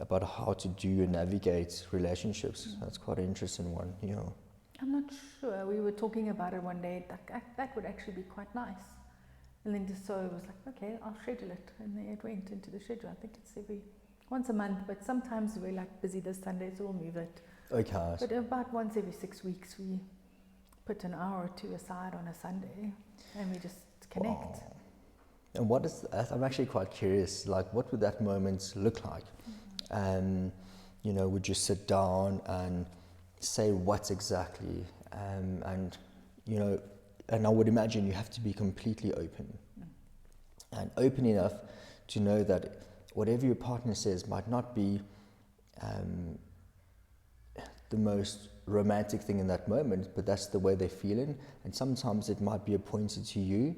about how to do and navigate relationships. That's quite an interesting one, yeah. I'm not sure. We were talking about it one day. That would actually be quite nice. And then just so it was like, okay, I'll schedule it. And then it went into the schedule. I think it's once a month, but sometimes we're like busy this Sunday, so we'll move it. Okay. But about once every 6 weeks, we put an hour or two aside on a Sunday and we just connect. Wow. And what is that? I'm actually quite curious, like what would that moment look like? You know, would you sit down and say what exactly? And, you know, and I would imagine you have to be completely open and open enough to know that whatever your partner says might not be the most romantic thing in that moment, but that's the way they're feeling. And sometimes it might be appointed to you.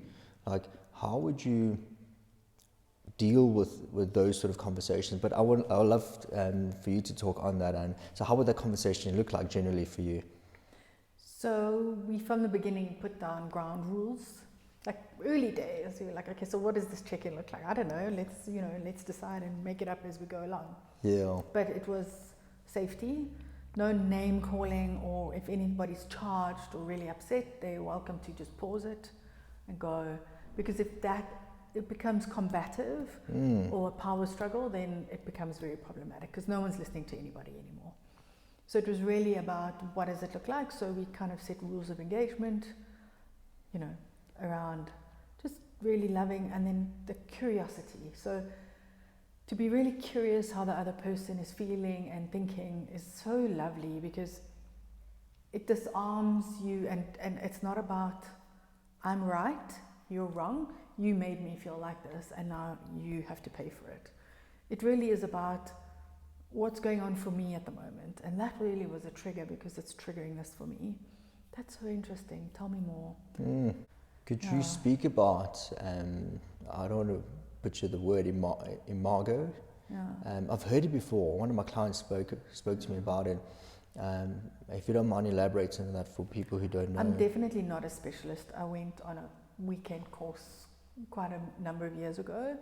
Like, how would you deal with those sort of conversations? But I would love for you to talk on that. And so how would that conversation look like generally for you? So we, from the beginning, put down ground rules. Like early days, we were like, okay, so what does this check-in look like? I don't know. Let's decide and make it up as we go along. Yeah. But it was safety, no name calling, or if anybody's charged or really upset, they're welcome to just pause it and go. Because if it becomes combative or a power struggle, then it becomes very problematic because no one's listening to anybody anymore. So it was really about what does it look like. So we kind of set rules of engagement, you know, around just really loving, and then the curiosity. So to be really curious how the other person is feeling and thinking is so lovely, because it disarms you, and it's not about I'm right, you're wrong, you made me feel like this and now you have to pay for it. It really is about what's going on for me at the moment, and that really was a trigger because it's triggering this for me. That's so interesting. Tell me more. Could you speak about, I don't want to butcher the word, Imago? Yeah. I've heard it before. One of my clients spoke to me about it. If you don't mind elaborating on that for people who don't know. I'm definitely not a specialist. I went on a weekend course quite a number of years ago.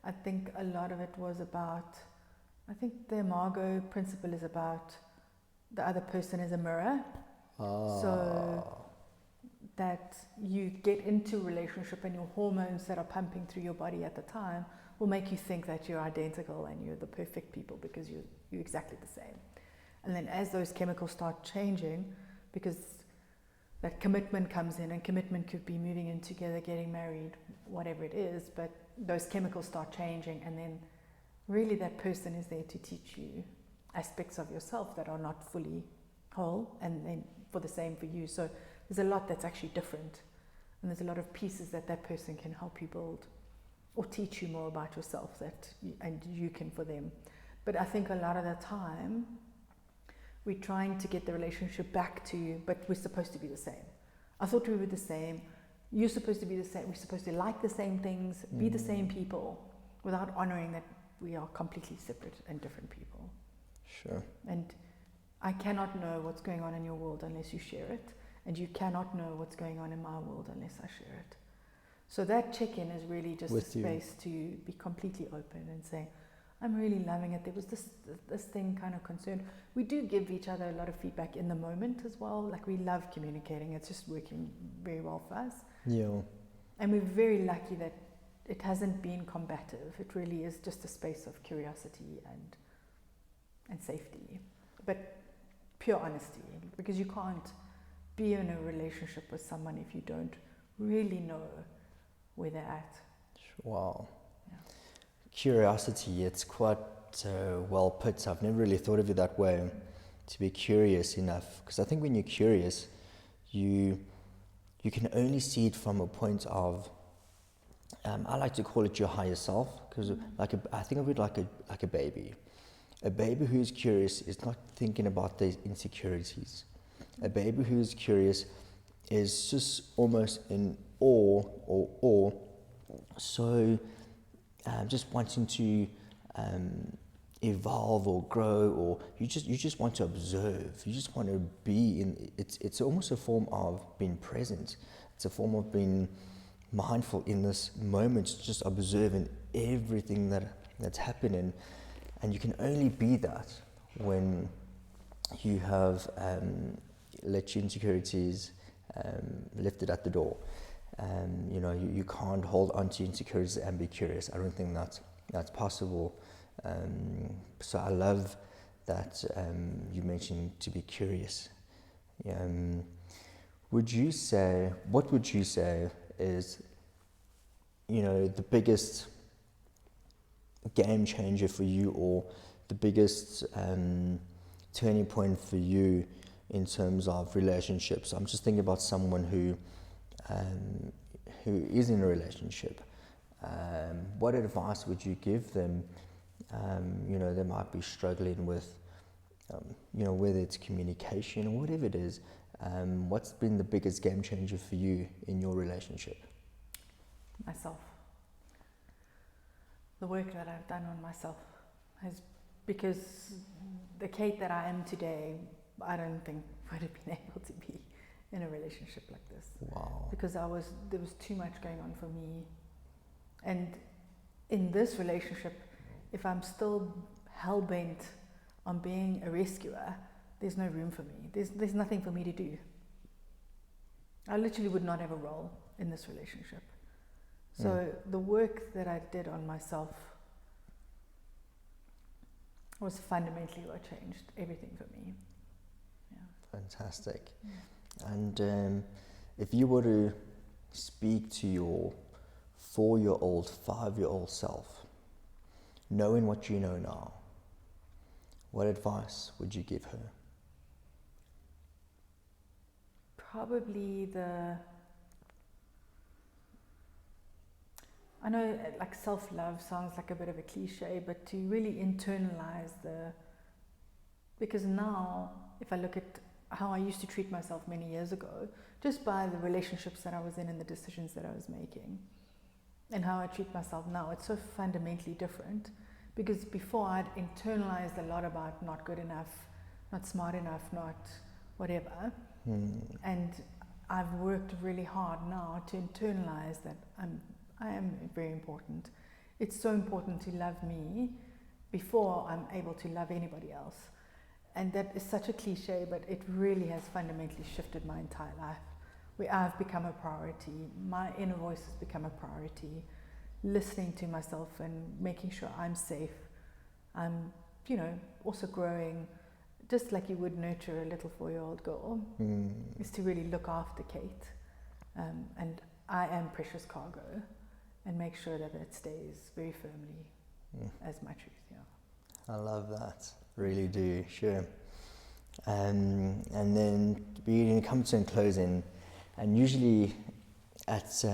I think a lot of it was about, I think the Imago principle is about the other person as a mirror. So that you get into a relationship and your hormones that are pumping through your body at the time will make you think that you're identical and you're the perfect people because you're exactly the same. And then as those chemicals start changing, because that commitment comes in, and commitment could be moving in together, getting married, whatever it is, but those chemicals start changing, and then really that person is there to teach you aspects of yourself that are not fully whole, and then for the same for you. So there's a lot that's actually different, and there's a lot of pieces that person can help you build or teach you more about yourself and you can for them. But I think a lot of the time we're trying to get the relationship back to, but we're supposed to be the same. I thought we were the same. you're supposed to be the same, we're supposed to like the same things, be the same people, without honoring that we are completely separate and different people. Sure. And I cannot know what's going on in your world unless you share it, and you cannot know what's going on in my world unless I share it. So that check-in is really just With a space to be completely open and say, I'm really loving it. There was this thing kind of concerned. We do give each other a lot of feedback in the moment as well. Like, we love communicating. It's just working very well for us. Yeah. And we're very lucky that it hasn't been combative. It really is just a space of curiosity and safety. But pure honesty, because you can't be in a relationship with someone if you don't really know where they're at. Wow. Yeah. Curiosity, it's quite well put. I've never really thought of it that way, to be curious enough. Because I think when you're curious, you can only see it from a point of, I like to call it your higher self, because I think of it like a baby. A baby who is curious is not thinking about their insecurities. A baby who is curious is just almost in awe, so just wanting to evolve or grow, or you just want to observe. You just want to be in. It's almost a form of being present. It's a form of being mindful in this moment, just observing everything that's happening, and you can only be that when you have let your insecurities lifted at the door. You can't hold on to insecurities and be curious. I don't think that's possible. So I love that you mentioned to be curious. What would you say is, the biggest game changer for you, or the biggest turning point for you in terms of relationships? I'm just thinking about someone who is in a relationship. What advice would you give them? They might be struggling with, whether it's communication or whatever it is. What's been the biggest game changer for you in your relationship? Myself. The work that I've done on myself has, because the Kate that I am today, I don't think would have been able to be in a relationship like this. Wow. Because there was too much going on for me. And in this relationship, if I'm still hell-bent on being a rescuer, there's no room for me. There's nothing for me to do. I literally would not have a role in this relationship. So the work that I did on myself was fundamentally what changed everything for me. Yeah. Fantastic. And if you were to speak to your 4-year-old, 5-year-old self, knowing what you know now, what advice would you give her? Probably I know like self-love sounds like a bit of a cliche, but to really internalize because now if I look at how I used to treat myself many years ago, just by the relationships that I was in and the decisions that I was making, and how I treat myself now, it's so fundamentally different. Because before I'd internalized a lot about not good enough, not smart enough, not whatever. And I've worked really hard now to internalize that I am very important. It's so important to love me before I'm able to love anybody else. And that is such a cliche, but it really has fundamentally shifted my entire life, where I've become a priority. My inner voice has become a priority. Listening to myself and making sure I'm safe. I'm, also growing, just like you would nurture a little 4-year-old girl, is to really look after Kate. And I am precious cargo, and make sure that it stays very firmly as my truth. Yeah. I love that. Really do. Sure. And then we come to in closing, and usually at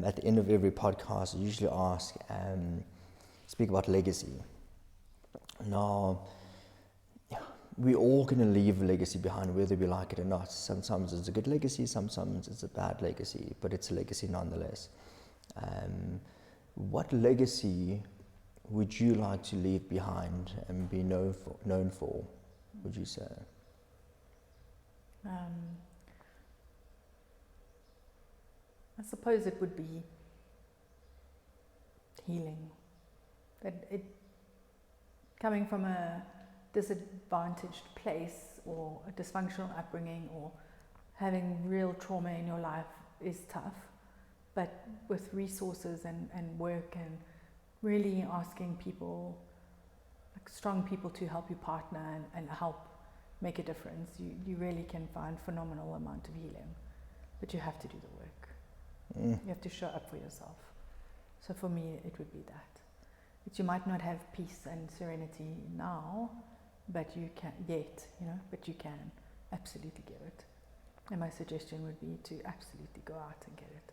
at the end of every podcast, I usually speak about legacy. Now, we're all going to leave a legacy behind, whether we like it or not. Sometimes it's a good legacy, sometimes it's a bad legacy, but it's a legacy nonetheless. What legacy would you like to leave behind and be known for, would you say? I suppose it would be healing. That it, coming from a disadvantaged place or a dysfunctional upbringing or having real trauma in your life is tough, but with resources and work and really asking people, like strong people, to help you partner and help make a difference, you really can find phenomenal amount of healing, but you have to do the work. You have to show up for yourself. So for me it would be that. But you might not have peace and serenity now, but you can but you can absolutely get it. And my suggestion would be to absolutely go out and get it.